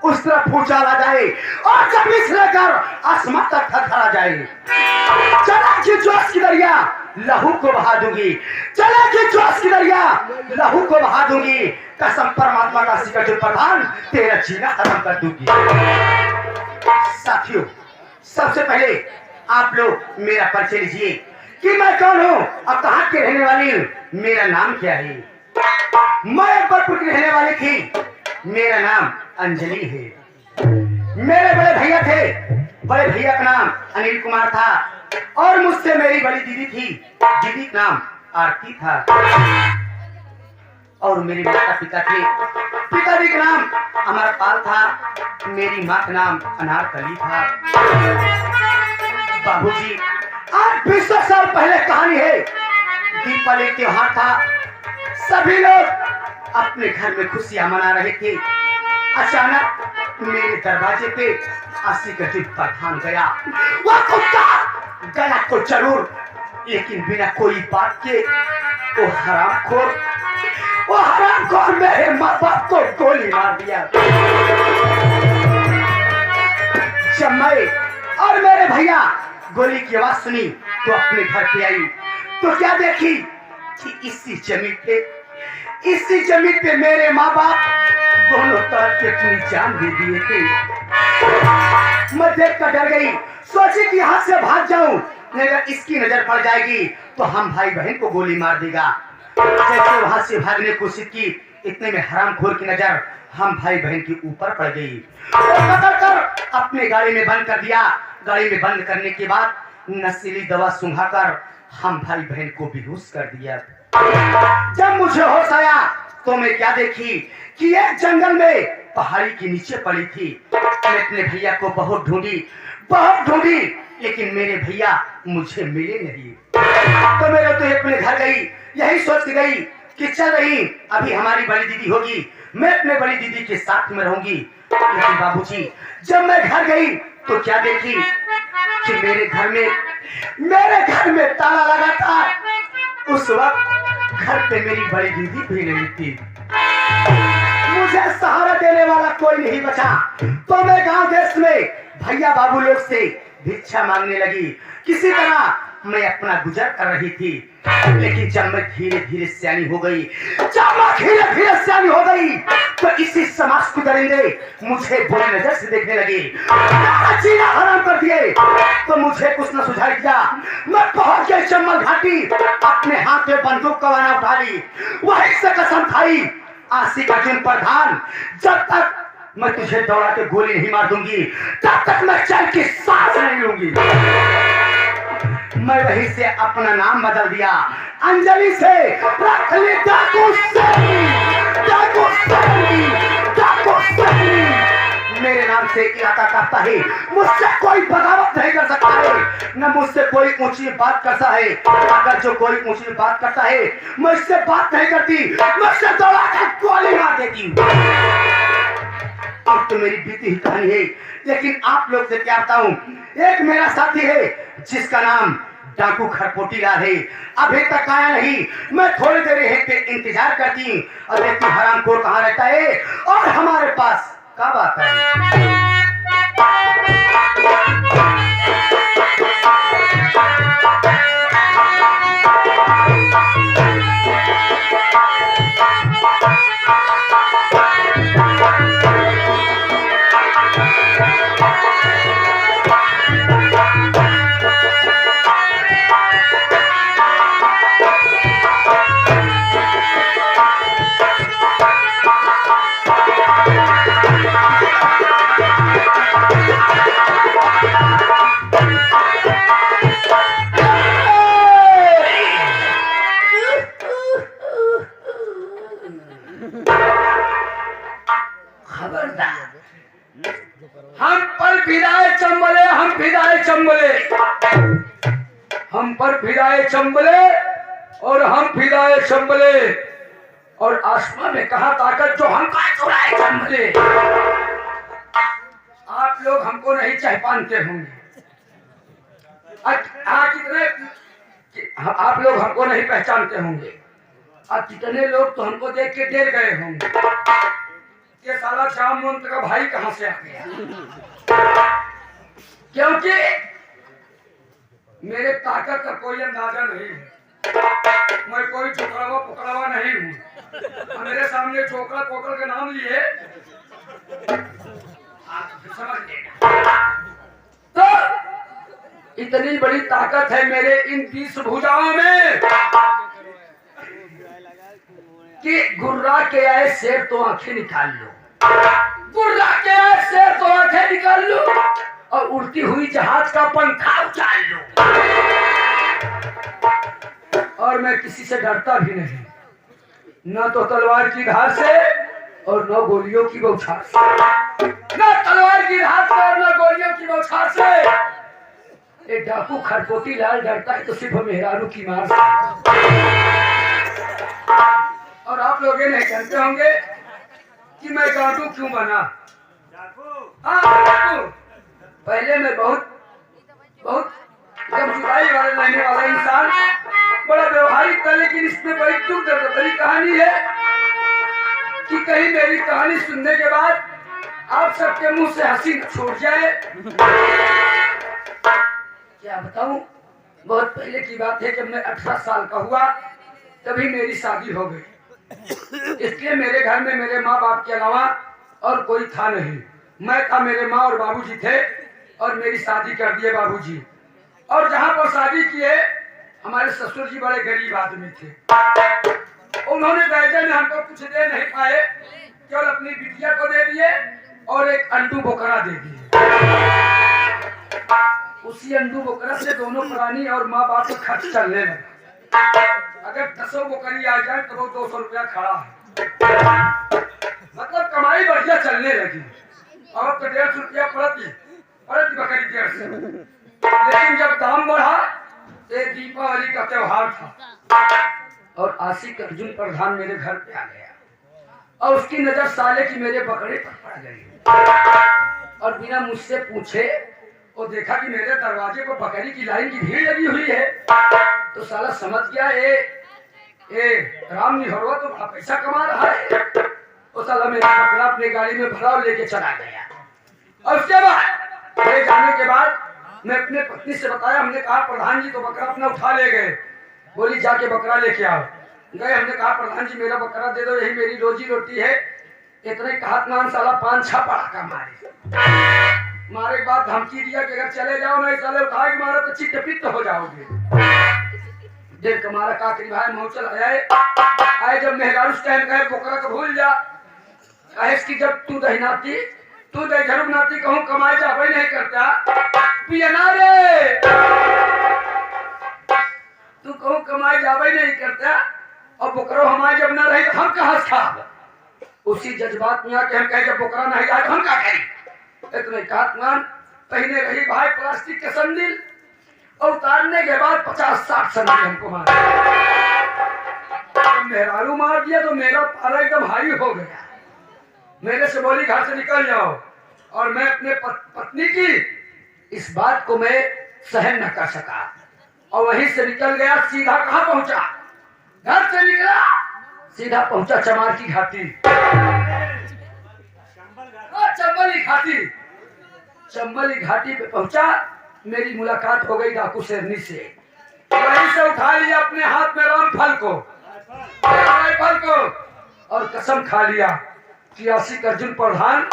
उस तरफ उछाला जाए और जमीन से लेकर आसमान तक थरथरा जाए। चला कि जोश की दरिया लहू को बहा दूंगी, चला कि जोश की दरिया लहू को बहा दूंगी। कसम परमात्मा का सिकट प्रधान तेरा जीना खत्म कर दूंगी। साथियों, सबसे पहले आप लोग मेरा परिचय लीजिए कि मैं कौन हूँ और कहाँ की रहने वाली हूँ। मेरा नाम क्या है? मैं अकबरपुर की रहने वाली थी। मेरा नाम अंजलि है। मेरे बड़े भैया थे, बड़े भैया का नाम अनिल कुमार था और मुझसे मेरी बड़ी दीदी थी, दीदी का नाम आरती था और मेरे माता पिता थे, पिताजी का नाम अमरपाल था, मेरी माँ का नाम अनारकली था। बाबूजी, आज 20 साल पहले कहानी है। दीपावली त्योहार था, सभी लोग अपने घर में खुशियां मना रहे थे। अचानक मेरे दरवाजे पे आसी का प्रधान गया। वह कुत्ता गया तो जरूर, लेकिन बिना कोई बात के वो हरामखोर मेरे माँ बाप को गोली मार दिया। जब मैं और मेरे भैया गोली की आवाज सुनी तो अपने घर पे आई तो क्या देखी कि इसी जमीन पे मेरे माँ बाप दोनों तरफ के अपनी जान दे दिए थे। मैं देख कर डर गई, सोची कि यहाँ से भाग जाऊं, अगर इसकी नजर पड़ जाएगी तो हम भाई बहन को गोली मार देगा। जैसे वहां से भागने की कोशिश की, इतने में हरामखोर की नजर हम भाई बहन के ऊपर पड़ गई और पकड़कर अपने गाड़ी में बंद कर दिया। गाड़ी में बंद करने के बाद नशीली दवा सुंघाकर हम भाई बहन को बेहोश कर दिया। जब मुझे होश आया तो मैं क्या देखी कि एक जंगल में पहाड़ी के नीचे पड़ी थी। मैं अपने भैया को बहुत ढूंढी, लेकिन मेरे भैया मुझे मिले नहीं। तो मैं तो अपने घर गई, यही सोच गई कि चल रही अभी हमारी बड़ी दीदी होगी, मैं अपने बड़ी दीदी के साथ में रहूंगी। लेकिन बाबूजी, जब मैं घर गई तो क्या देखी कि मेरे घर में ताला लगा था। उस वक्त घर पे मेरी बड़ी दीदी भी नहीं थी, मुझे सहारा देने वाला कोई नहीं बचा। तो मैं गांव देश में भैया बाबू लोग से भिक्षा मांगने लगी। किसी तरह मैं अपना गुजर कर रही थी। लेकिन जब मैं धीरे धीरे सियानी हो गई, तो इसी समाज को दरिंदे मुझे बुरी नजर से देखने लगे, जीना हराम कर दिए। तो मुझे कुछ न सुझाई दिया, मैं पहुंच गई चम्बल घाटी, अपने हाथ में बंदूक का वाना उठा ली। वहीं से कसम खाई, आशिक अर्जुन प्रधान, जब तक मैं तुझे दौड़ा के गोली नहीं मार दूंगी तब तक मैं चैन की सांस नहीं लूंगी। मैं वहीं से अपना नाम बदल दिया, अंजलि से रख ली डाकू सैनी। मेरे नाम से इलाका कहता है, मुझसे कोई बगावत नहीं कर सकता है, न मुझसे कोई ऊंची बात करता है। अगर जो कोई ऊंची बात करता है, मैं इससे बात नहीं करती, मैं इससे दौड़ा कर गोली मार देती हूँ। अब तो मेरी बीती ही कहानी है, लेकिन आप लोग से क्या बताऊं। एक मेरा साथी है जिसका नाम डाकू खरपोटीलाल है, अभी तक आया नहीं। मैं थोड़ी देर यहीं पे इंतजार करती हूँ और देखती हरामखोर कहाँ रहता है और हमारे पास कब आता है। हम पर फिदाए चंबले और हम फिदाए चंबले और आसमान में कहा ताकत जो हम का चुराए चंबले। आप आप लोग हमको नहीं पहचानते होंगे। हाँ, आप लोग हमको नहीं पहचानते होंगे। अब कितने लोग तो हमको देख के डर गए होंगे कि साला जामवंत का भाई कहां से आ गया, क्योंकि मेरे ताकत का कोई अंदाजा नहीं है। मैं कोई चोकड़ावा पकड़ावा नहीं हूँ। मेरे सामने चोकड़ा पोकड़ के नाम लिए समझ लेना। तो इतनी बड़ी ताकत है मेरे इन 20 भुजाओं में कि गुर्रा के आए शेर तो आंखें निकाल लो, गुर्रा के आए शेर तो आंखें निकाल लो, और उड़ती हुई जहाज का पंखा उछाल लो। और मैं किसी से डरता भी नहीं, न तो तलवार की धार से और न गोलियों की बौछार से, न तलवार की धार से और न गोलियों की बौछार से। एक डाकू खरपोटी लाल डरता है तो सिर्फ मेहरारू की मार से। और आप लोग ये नहीं जानते होंगे कि मैं डाकू क्यों बना। हाँ, पहले मैं बहुत एकदम जुदाई वाले रहने वाला इंसान, बड़ा व्यवहारिक था, लेकिन इसमें बड़ी दुख दर्द भरी कहानी है कि कहीं मेरी कहानी सुनने के बाद आप सबके मुंह से हंसी न छूट जाए। क्या बताऊं, बहुत पहले की बात है, जब मैं 18 साल का हुआ तभी मेरी शादी हो गई। इसलिए मेरे घर में मेरे माँ बाप के अलावा और कोई था नहीं। मैं था, मेरे माँ और बाबूजी थे, और मेरी शादी कर दिए बाबूजी। और जहाँ पर शादी किए हमारे ससुर जी बड़े गरीब आदमी थे। उन्होंने दहेज में हमको कुछ दे नहीं पाए, केवल अपनी बिटिया को दे दिए और एक अंडू बोकरा दे दिए। उसी अंडू बोकरा से दोनों प्राणी और माँ बाप का खर्च चलने लगा। अगर 10 बोकरी आ जाए तो वो 200 रुपया खड़ा है, मतलब कमाई बढ़िया चलने लगी। अब तो 150 रुपया प्रति बकरी 150। लेकिन जब दाम बढ़ा, एक दीपावली का त्योहार था और आशिक अर्जुन प्रधान मेरे घर पे आ गया, और उसकी नजर साले की मेरे बकरे पर पड़ गई। और बिना मुझसे पूछे वो देखा कि मेरे दरवाजे पर बकरी की लाइन की भीड़ लगी हुई है, तो साला समझ गया ए राम निहरवा तो बड़ा पैसा कमा रहा है। वो साला मेरा बकरा अपने गाड़ी में भरा और लेके चला गया। और उसके बाद ले जाने के बाद मैं अपने पत्नी से बताया, हमने कहा प्रधान जी तो बकरा अपना उठा ले गए। बोली जाके बकरा लेके आओ। गए, हमने कहा प्रधान जी मेरा बकरा दे दो, यही मेरी रोजी रोटी है। इतने कहा मान साला 5-6 पड़ाका मारे के बाद धमकी दिया कि अगर चले जाओ नहीं साले उठा के मारो तो चित्त पित्त हो जाओगे। देख हमारा काकरी भाई मौचल आए, जब मेहरारू उस टाइम कहे बकरा को भूल जा, इसकी जब तू दहीनाती तू दही नाती कहूँ कमाई जा वही नहीं करता पियना रे, तू कहूँ कमाई जावे नहीं करता, और बकरो हमारे जब न रही तो हम कहाँ खा। उसी जज्बात में आके हम कहे जब बकरा नहीं आए हम क्या करें। इतने काटमान पहने रही भाई प्लास्टिक के संदिल, और उतारने के बाद 50-60 संदिल हमको मारा। मेहरारू मार दिया तो मेरा पारा एकदम हाई हो गया। मेरे से बोली घर से निकल जाओ, और मैं अपने पत्नी की इस बात को मैं सहन न कर सका, और वहीं से निकल गया। सीधा कहाँ पहुंचा, घर से निकला सीधा पहुंचा चमार की घाटी, चंबली घाटी पे पहुंचा। मेरी मुलाकात हो गई डाकू शेरनी से। वहीं से उठा लिया अपने हाथ में रामफल को और कसम खा लिया कि आशिक अर्जुन प्रधान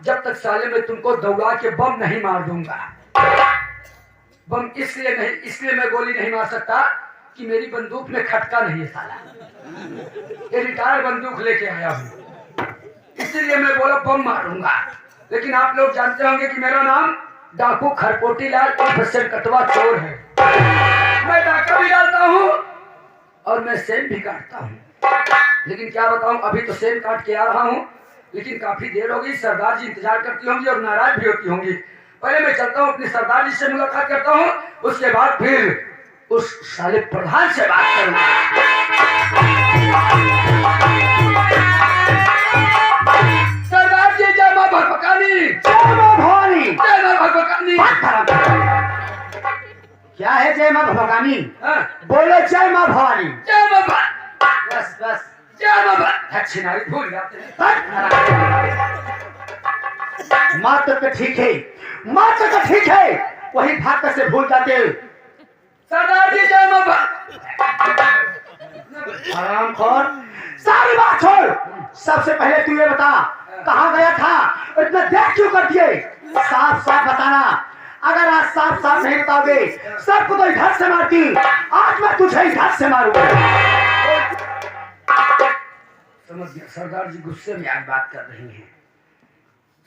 जब तक साले में तुमको दौड़ा के बम नहीं मार दूंगा। बम इसलिए मैं गोली नहीं मार सकता कि मेरी बंदूक में खटका नहीं है साला, ये रिटायर बंदूक लेके आया हूँ, इसलिए मैं बोला बम मारूंगा। लेकिन आप लोग जानते होंगे कि मेरा नाम डाकू खरपोटी लाल प्रोफेसर कटवा चोर है। मैं डाका भी डालता हूँ और मैं सेम भी काटता हूँ। लेकिन क्या बताऊं, अभी तो सेम काट के आ रहा हूँ, लेकिन काफी देर होगी। सरदार जी इंतजार करती होंगी और नाराज भी होती होंगी। पहले मैं चलता हूँ अपने सरदार जी से मुलाकात करता हूँ, उसके बाद फिर उस साले प्रधान से बात करूंगा। सरदार जी जय माता भगवकानी, जय माँ भवानी। जय माँ भगवकानी। क्या है जय माँ भवानी? हाँ, बोलो जय माँ भवानी। जय माँ बस बस जय माँ अच्छी नारी भूल जाते हैं। माँ तो ठीक है, माँ तो ठीक है, वही भाग से भूल जाते। सरदार जी जय माँ आराम खोर, सारी बात छोड़। सबसे पहले तू ये बता कहाँ गया था और इतना देर क्यों कर दिए? साफ साफ बताना। अगर आज साफ साफ नहीं बताओगे सबको तो इधर से मारती, आज मैं तुझे इधर से मारूंगा। समझ गया। सरदार जी गुस्से में आज बात कर रही हैं।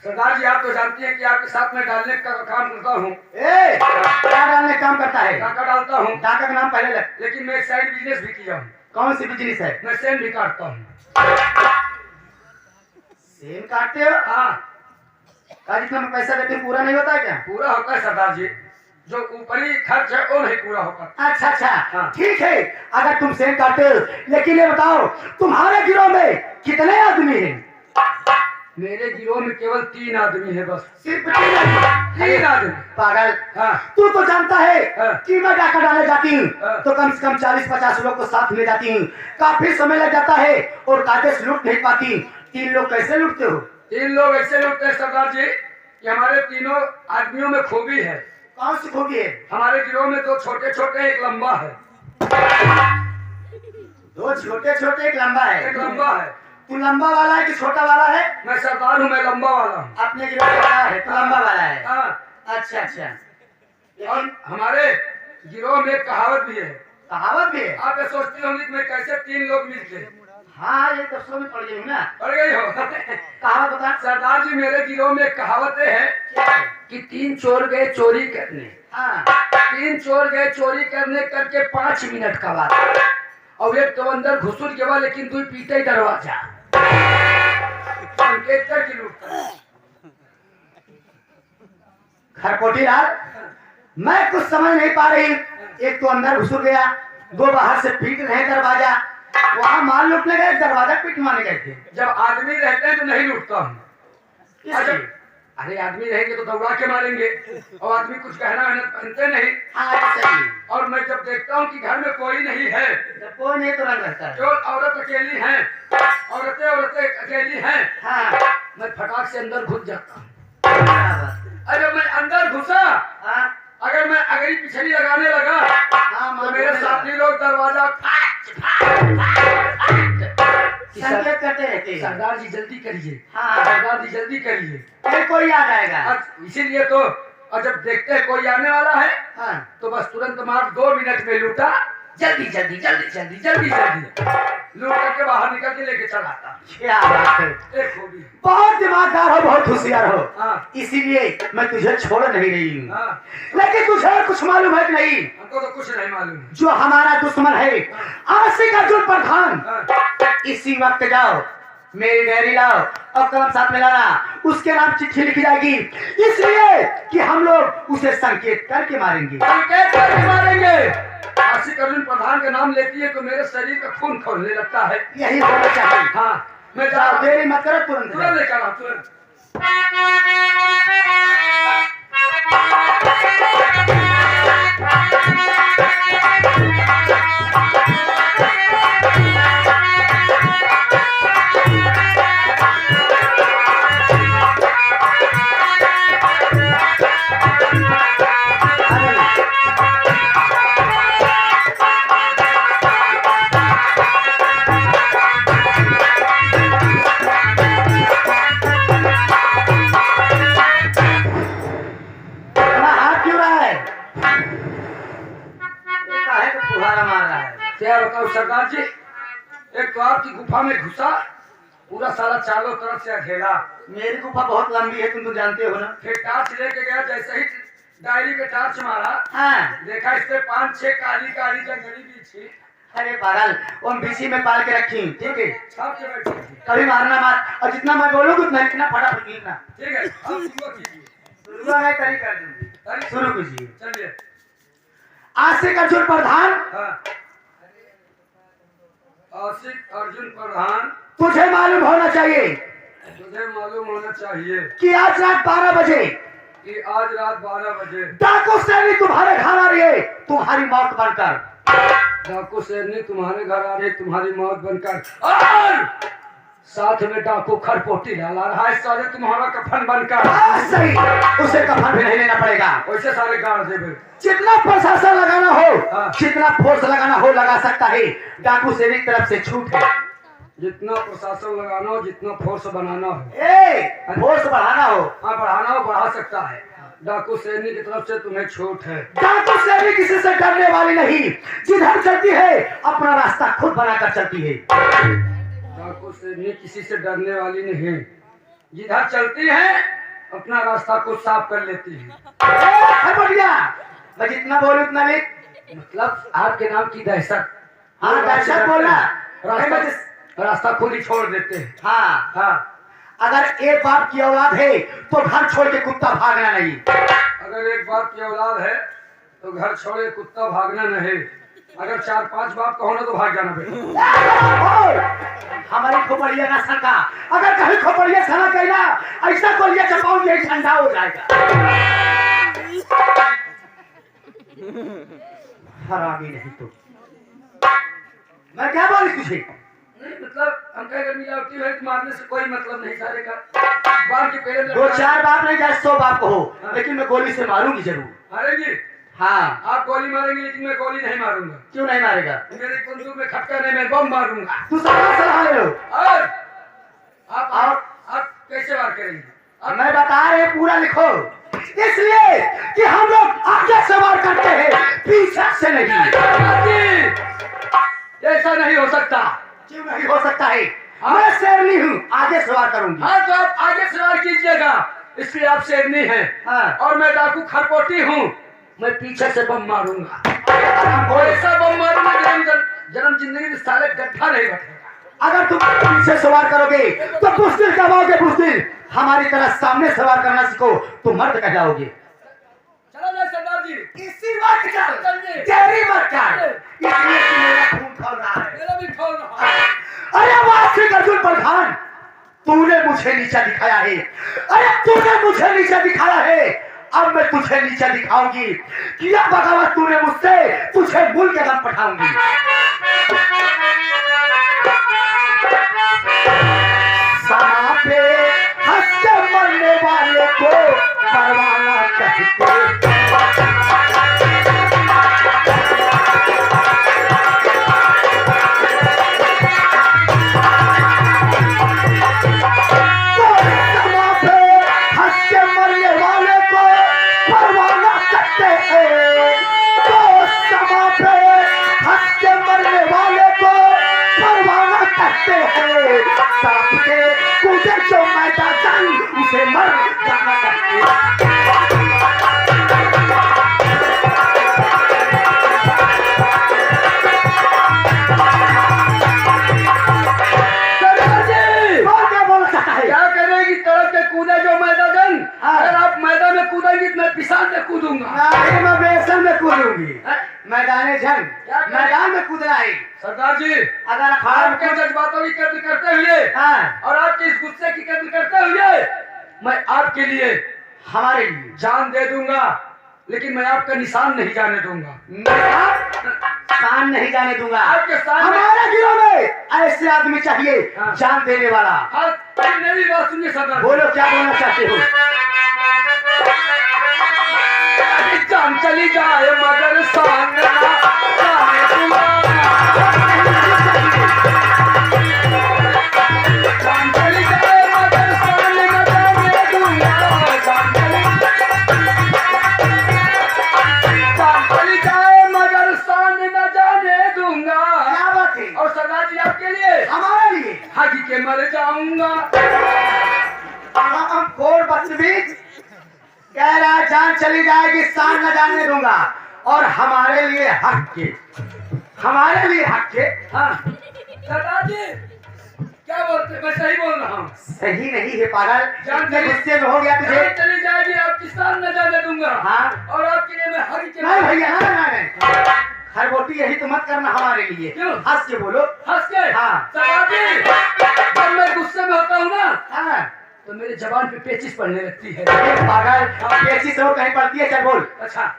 सरदार जी आप तो जानती हैं कि आपके साथ में डालने का काम करता हूँ। क्या डालने का काम करता है? डाका डालता हूँ। डाका का नाम पहले लग। लेकिन मैं एक साइड बिजनेस भी किया हूँ। कौन सी बिजनेस है? मैं सेन भी काटता हूँ। सेन काटते हो? हाँ। जितना मैं पैसा देते पूरा नहीं होता है क्या? पूरा होता है सरदार जी, जो ऊपरी खर्च है वो नहीं पूरा होता। अच्छा अच्छा हाँ। ठीक है, अगर तुम सेन काटते हो, लेकिन ये बताओ तुम्हारे गिरोह में कितने आदमी हैं? मेरे गिरोह में केवल 3 आदमी है बस। सिर्फ 3 आदमी? 3 आदमी। पागल। हाँ। तू तो जानता है हाँ। कि मैं डाका डाले जाती हूँ हाँ। तो कम से कम 40-50 लोग को साथ ले जाती हूँ। काफी समय लग जाता है और कागज लूट नहीं पाती। 3 लोग कैसे लूटते हो? 3 लोग ऐसे लूटते हैं सरदार जी कि हमारे तीनों आदमियों में खूबी है। कौन सी खूबी है? हमारे गिरोह में 2 छोटे छोटे एक लंबा है। 2 छोटे छोटे एक लंबा है। एक लंबा है। तू लंबा वाला है कि छोटा वाला है? मैं सरदार हूँ, मैं लंबा वाला हूँ। अपने गिरोह में बड़ा है, तू लंबा वाला है। हाँ। अच्छा अच्छा। और हमारे गिरोह में एक कहावत भी है। कहावत भी है? आप ये सोचती होंगी कि मैं कैसे 3 लोग मिलते। हाँ ये तो समझ पड़ गई ना। पड़ गई हो। कहावत बता। सरदार जी मेरे गिरोह में एक कहावत है क्या है? कि 3 चोर गए चोरी करने। हाँ। 3 चोर गए चोरी करने करके 5 मिनट का बात, और एक तो अंदर घुसुर गया लेकिन 2 पीटे दरवाजा। संकेत कर की लूटता। खरपोटी लाल, मैं कुछ समझ नहीं पा रही। एक तो अंदर घुस गया, 2 बाहर से पीट रहे दरवाजा। वहाँ माल लूटने गए, दरवाजा पीट मारने गए थे। जब आदमी रहते हैं तो नहीं लूटता हूँ। इसलिए। अरे आदमी रहेंगे तो दौड़ा के मारेंगे, और आदमी कुछ गहना वहना पहनते नहीं। हाँ सही। और मैं जब देखता हूँ कि घर में कोई नहीं है, जब कोई नहीं तो रंग रहता है। जो औरत अकेली हैं, औरतें अकेली हैं, हाँ। मैं फटाक से अंदर घुस जाता हूँ। हाँ। जब मैं अंदर घुसा, अगर मैं अगली पिछली लगाने लगा तो मेरे साथी लोग दरवाजा संकेत करते रहते हैं। सरदार जी जल्दी करिए। हाँ। सरदार जी जल्दी करिए, फिर कोई आ जाएगा। इसीलिए तो। और जब देखते हैं कोई आने वाला है, हाँ। तो बस तुरंत मार 2 मिनट में लूटा, जल्दी जल्दी जल्दी जल्दी जल्दी जल्दी लूट करके बाहर निकल के लेके चला आता। क्या बात है, एक खूबी। बहुत दिमागदार हो, बहुत होशियार हो। हाँ। इसीलिए मैं तुझे छोड़ नहीं रही हूँ। हाँ। लेकिन तुझे कुछ मालूम है कि नहीं? हमको तो कुछ नहीं मालूम। जो हमारा दुश्मन है आशिक अर्जुन प्रधान, हाँ। इसी वक्त जाओ, मेरी डायरी लाओ और कलम साथ में लाना। उसके नाम चिट्ठी लिखी जाएगी, इसलिए कि हम लोग उसे संकेत करके मारेंगे। संकेत करके मारेंगे। आशिक अर्जुन प्रधान का नाम लेती है तो मेरे शरीर का खून खौलने लगता है। यही होना चाहिए। हाँ। मैं जाओ, देरी मत करो, तुरंत तुरंत जाओ। लेकर आओ, तुरंत। अपना हाथ क्यों रहा है? काहे को फुहारा मार रहा है? क्या बताऊं सरदार जी, एक तो आपकी गुफा में घुसा, पूरा सारा चारों तरफ से घेरा। मेरी गुफा बहुत लंबी है, तुम तो जानते हो ना। फिर टार्च लेके गया, जैसे ही डायरी पे टार्च मारा, हाँ। देखा इस पे 5-6 काली काली जंगली बिछी। अरे पागल, वो बीसी में पाल के रखी, ठीक है? छाप के बैठी थी। कभी मारना मत, और जितना मैं बोलूँगा उतना लिखना, फटाफट लिखना। ठीक है, आप शुरू कीजिए। शुरू मैं करी कर दूंगी। अरे शुरू कीजिए। चलिए। आशिक अर्जुन प्रधान, हाँ। आशिक अर्जुन प्रधान, तुझे मालूम होना चाहिए तुझे मालूम होना चाहिए कि आज रात 12 बजे कि आज रात 12 बजे डाकू शेरनी तुम्हारे घर आ रही है, तुम्हारी मौत बनकर। डाकू शेरनी तुम्हारे घर आ रही, तुम्हारी मौत बनकर, और साथ में डाकू खरपोटी डाला रहा है सारे तुम्हारा कफन बनकर। सही, उसे कफन भी नहीं लेना पड़ेगा। वैसे सारे गाड़ दे बे। जितना प्रशासन लगाना हो, हाँ। जितना फोर्स लगाना हो लगा सकता है। डाकू शेरनी की तरफ से छूट है। जितना प्रशासन लगाना हो, जितना फोर्स बनाना हो, फोर्स बढ़ाना हो, हाँ बढ़ाना हो बढ़ा सकता है। डाकू शेरनी की तरफ से तुम्हें छूट है। डाकू शेरनी किसी से डरने वाली नहीं, जिधर चलती है अपना रास्ता खुद बनाकर चलती है। डाकू शेरनी किसी से डरने वाली नहीं, जिधर चलती है अपना रास्ता खुद साफ कर लेती है। बढ़िया, मैं जितना बोलूं उतना लिख। मतलब आपके नाम की दहशत। हाँ, दहशत बोलना। रास्ता खुद ही छोड़ देते हैं। हाँ, हाँ, अगर एक बाप की औलाद है तो घर छोड़ के कुत्ता भागना नहीं। अगर एक बाप की औलाद है तो घर छोड़े कुत्ता भागना नहीं। अगर 4-5 बाप का होना तो भाग जाना बेटा। हमारी खोपड़िया ना सका, अगर कहीं खोपड़िया सना कहना ऐसा गोलियां चपाऊंगी ठंडा हो जाएगा। हरामी नहीं तो मैं क्या बोली तुझे? नहीं मतलब हम क्या गर्मी लगती है, मारने से कोई मतलब नहीं सारे का। बाप के पहले 2-4 बाप नहीं चाहे 100 बाप को हो, लेकिन मैं गोली से मारूंगी जरूर। मारेंगी? हाँ। आप गोली मारेंगे लेकिन मैं गोली नहीं मारूंगा। क्यों नहीं मारेगा? मेरे बंदूक में खटका नहीं, मैं बम मारूंगा। तू सलाह ले लो। और आप कैसे वार करेंगे? मैं बता रहे पूरा लिखो, इसलिए कि हम लोग आगे से वार करते हैं, पीछे से नहीं। ऐसा नहीं हो सकता। क्यों नहीं हो सकता है? मैं शेरनी हूँ, आगे सवार करूंगी। हाँ तो आप आगे सवार कीजिएगा, इसलिए आप शेरनी हैं। हाँ। और मैं डाकू खरपोटी हूँ, मैं पीछे से बम मारूंगा। ऐसा बम मारूंगा जन्म जिंदगी में साले गड्ढा नहीं बैठेगा। अगर तुम पीछे सवार करोगे तो बुज़दिल कमाओगे। बुज़दिल हमारी तरह सामने सवार करना सीखो तो मर्द कहलाओगे। चलो ना सरदार जी, इसी वक्त चल, तेरी मत कर, इसलिए कि मेरा खून खौल रहा है। मेरा भी खौल रहा है। अरे वासिक अर्जुन प्रधान, तूने मुझे नीचा दिखाया है। अरे तूने मुझे नीचा दिखाया है, अब मैं तुझे नीचा दिखाऊंगी। किया बगावत तूने मुझसे, तुझे भूल के दम पठाऊंगी। समा पे हंस के मरने वाले को परवाना कहते। कूदे जो मैदान उसे मर जाना करते। क्या बोल सकता है? क्या करेगी तरफ के कूदे जो मैदान? अगर आप मैदान में कूदेंगी तो मैं पिसान में कूदूंगा। नहीं, मैं बेसन में कूदूंगी। मैदान जंग, मैदान में कूदना है। सरदार जी, अगर आपके जज्बातों की कद्र करते हुए और आपके इस गुस्से की कद्र करते हुए मैं आपके लिए, हमारे लिए जान दे दूंगा, लेकिन मैं आपका निशान नहीं जाने दूंगा। शान नहीं जाने दूंगा। आपके सामने हमारे गिरोह में ऐसे आदमी चाहिए, जान देने वाला। आप मेरी बात सुनिए सरदार। बोलो क्या बोलना चाहते हो? जान चली जाए मगर शान ना जाने दूंगा। जान चली जाए मगर शान ना जाने दूंगा। जान चली जाए मगर शान न जाने दूंगा। क्या बात है? और सरदार जी आपके लिए, हमारे लिए हाथी के मर जाऊंगा। हम कौन बदतमीज कह रहा है जान चली जाएगी शान न जाने दूंगा। और हमारे लिए हक के, हमारे लिए हक के। हाँ सरदार जी क्या बोलते? मैं सही बोल रहा हूँ। सही नहीं है पागल, जान इतने गुस्से में हो गया तुझे। जान चली जाएगी आपकी शान न जाने दूंगा। हाँ। और आपके लिए मैं हरी के नहीं भैया, नहीं खरबोटी यही तो मत करना हमारे लिए। क्यों? हंस के बोलो। हंस के? हाँ। सरदार जी, जब मैं गुस्से में होता हूँ ना हाँ। तो मेरी जबान पे पेचिश पड़ने लगती है। अरे पागल, पेचिश और कहीं पड़ती है, चल बोल। अच्छा